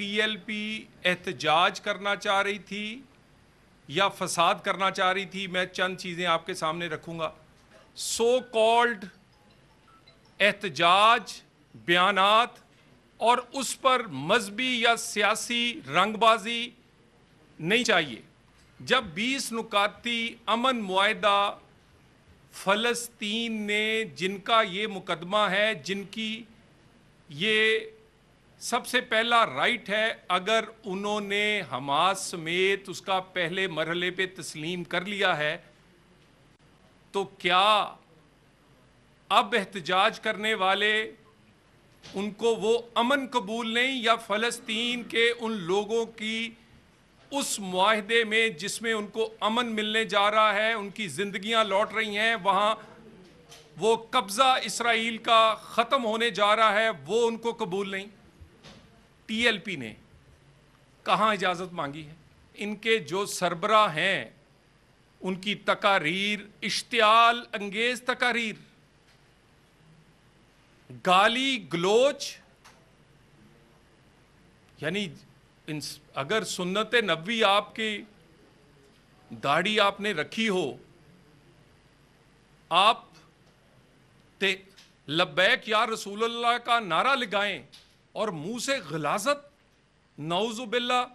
T L P احتجاج کرنا چاہ رہی تھی یا فساد کرنا چاہ رہی تھی؟ میں چند چیزیں آپ کے سامنے رکھوں گا. سو کالڈ احتجاج، بیانات اور اس پر مذہبی یا سیاسی رنگ بازی نہیں چاہیے. جب 20 نکاتی امن معاہدہ فلسطین نے، جن کا یہ مقدمہ ہے، جن کی یہ سب سے پہلا رائٹ ہے، اگر انہوں نے حماس سمیت اس کا پہلے مرحلے پہ تسلیم کر لیا ہے، تو کیا اب احتجاج کرنے والے ان کو وہ امن قبول نہیں، یا فلسطین کے ان لوگوں کی اس معاہدے میں جس میں ان کو امن ملنے جا رہا ہے، ان کی زندگیاں لوٹ رہی ہیں، وہاں وہ قبضہ اسرائیل کا ختم ہونے جا رہا ہے، وہ ان کو قبول نہیں؟ ٹی ایل پی نے کہاں اجازت مانگی ہے؟ ان کے جو سربراہ ہیں ان کی تقاریر، اشتعال انگیز تقاریر، گالی گلوچ، یعنی اگر سنت نبوی آپ کی داڑھی آپ نے رکھی ہو، آپ لبیک یا رسول اللہ کا نعرہ لگائیں اور منہ سے غلاظت، نعوذ باللہ،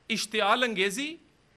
اشتعال انگیزی،